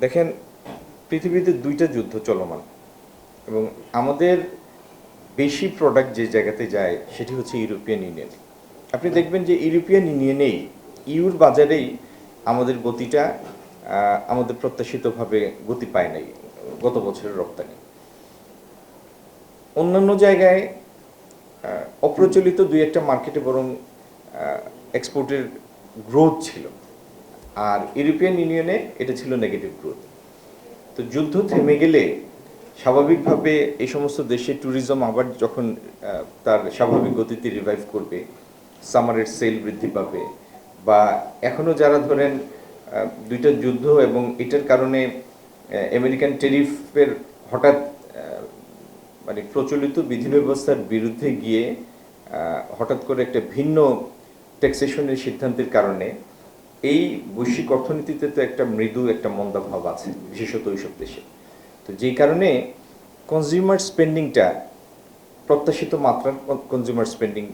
দেখেন, পৃথিবীতে দুইটা যুদ্ধ চলমান এবং আমাদের বেশি প্রোডাক্ট যে জায়গাতে যায় সেটি হচ্ছে ইউরোপিয়ান ইউনিয়ন। আপনি দেখবেন যে ইউরোপিয়ান ইউনিয়নেই, ইউর বাজারেই আমাদের গতিটা আমাদের প্রত্যাশিতভাবে গতি পায় নাই গত বছরের রপ্তানি। অন্যান্য জায়গায় অপ্রচলিত দুই একটা মার্কেটে বরং এক্সপোর্টের গ্রোথ ছিল, আর ইউরোপিয়ান ইউনিয়নে এটা ছিল নেগেটিভ গ্রোথ। তো যুদ্ধ থেমে গেলে স্বাভাবিকভাবে এই সমস্ত দেশে ট্যুরিজম আবার যখন তার স্বাভাবিক গতিতে রিভাইভ করবে, সামারের সেল বৃদ্ধি পাবে, বা এখনও যারা ধরেন দুইটা যুদ্ধ এবং এটার কারণে আমেরিকান টেরিফের হঠাৎ মানে প্রচলিত বিধি ব্যবস্থার বিরুদ্ধে গিয়ে হঠাৎ করে একটা ভিন্ন ট্যাক্সেশনের সিদ্ধান্তের কারণে এই বৈশ্বিক অর্থনীতিতে তো একটা মৃদু একটা মন্দাভাব আছে, বিশেষত ওইসব দেশে। তো যেই কারণে কনজিউমার স্পেন্ডিংটা প্রত্যাশিত মাত্রার কনজিউমার স্পেন্ডিং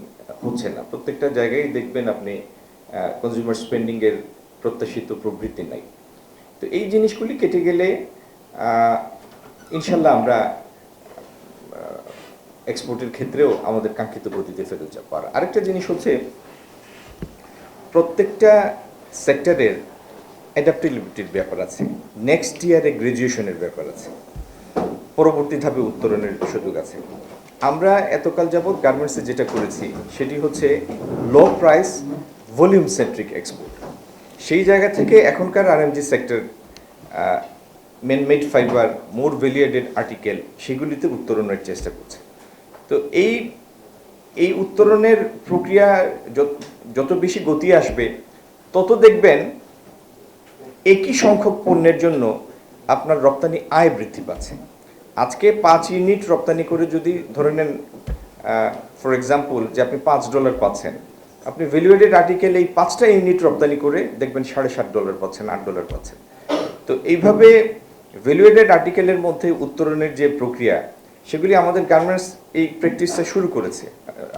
হচ্ছে না। প্রত্যেকটা জায়গায় দেখবেন আপনি কনজিউমার স্পেন্ডিংয়ের প্রত্যাশিত প্রবৃত্তি নাই। তো এই জিনিসগুলি কেটে গেলে ইনশাল্লাহ আমরা এক্সপোর্টের ক্ষেত্রেও আমাদের কাঙ্ক্ষিত গতিতে ফেরত যাব। আর আরেকটা জিনিস হচ্ছে, প্রত্যেকটা সেক্টরের অ্যাডাপ্টেবিলিটির ব্যাপার আছে, নেক্সট ইয়ারে গ্র্যাজুয়েশনের ব্যাপার আছে, পরবর্তী ধাপে উত্তরণের সুযোগ আছে। আমরা এতকাল যাবৎ গার্মেন্টসে যেটা করেছি সেটি হচ্ছে low price volume centric export. সেই জায়গা থেকে এখনকার আরএমজি সেক্টর, ম্যানমেড ফাইবার, মোর ভ্যালুয়েডেড আর্টিকেল, সেগুলিতে উত্তরণের চেষ্টা করছে। তো এই উত্তরণের প্রক্রিয়া যত বেশি গতি আসবে, তত দেখবেন একই সংখ্যক পণ্যের জন্য আপনার রপ্তানি আয় বৃদ্ধি পাচ্ছে। আজকে 5 ইউনিট রপ্তানি করে যদি ধরে নেন, ফর এক্সাম্পল, যে আপনি $5 পাচ্ছেন, আপনি ভ্যালুয়েডেড আর্টিকেল এই 5টা ইউনিট রপ্তানি করে দেখবেন $7.5 পাচ্ছেন, $8 পাচ্ছেন। তো এইভাবে ভ্যালুয়েডেড আর্টিকেলের মধ্যে উত্তরণের যে প্রক্রিয়া, সেগুলি আমাদের গার্মেন্টস এই প্র্যাকটিসটা শুরু করেছে,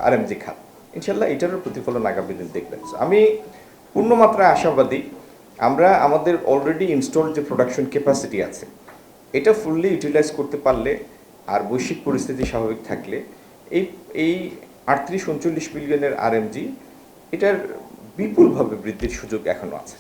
আরএমজি খাত। ইনশাল্লাহ এটারও প্রতিফলন আগামী দিন দেখবেন। আমি পূর্ণমাত্রায় আশাবাদী, আমরা আমাদের অলরেডি ইনস্টল যে প্রোডাকশন ক্যাপাসিটি আছে, এটা ফুললি ইউটিলাইজ করতে পারলে আর বৈশ্বিক পরিস্থিতি স্বাভাবিক থাকলে এই 38-39 বিলিয়নের আরএমজি এটার বিপুলভাবে বৃদ্ধির সুযোগ এখনও আছে।